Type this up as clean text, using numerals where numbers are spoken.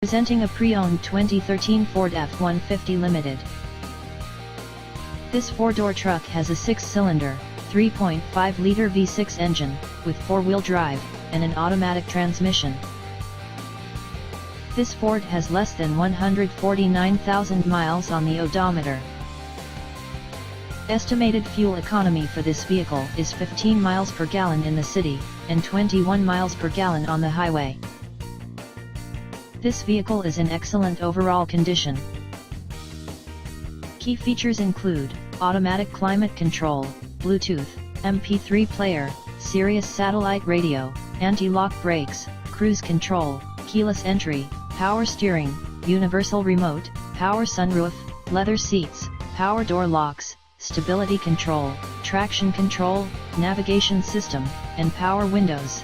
Presenting a pre-owned 2013 Ford F-150 Limited. This four-door truck has a 6-cylinder, 3.5-liter V6 engine, with 4-wheel drive, and an automatic transmission. This Ford has less than 149,000 miles on the odometer. Estimated fuel economy for this vehicle is 15 miles per gallon in the city, and 21 miles per gallon on the highway. This vehicle is in excellent overall condition. Key features include automatic climate control, Bluetooth, MP3 player, Sirius satellite radio, anti-lock brakes, cruise control, keyless entry, power steering, universal remote, power sunroof, leather seats, power door locks, stability control, traction control, navigation system, and power windows.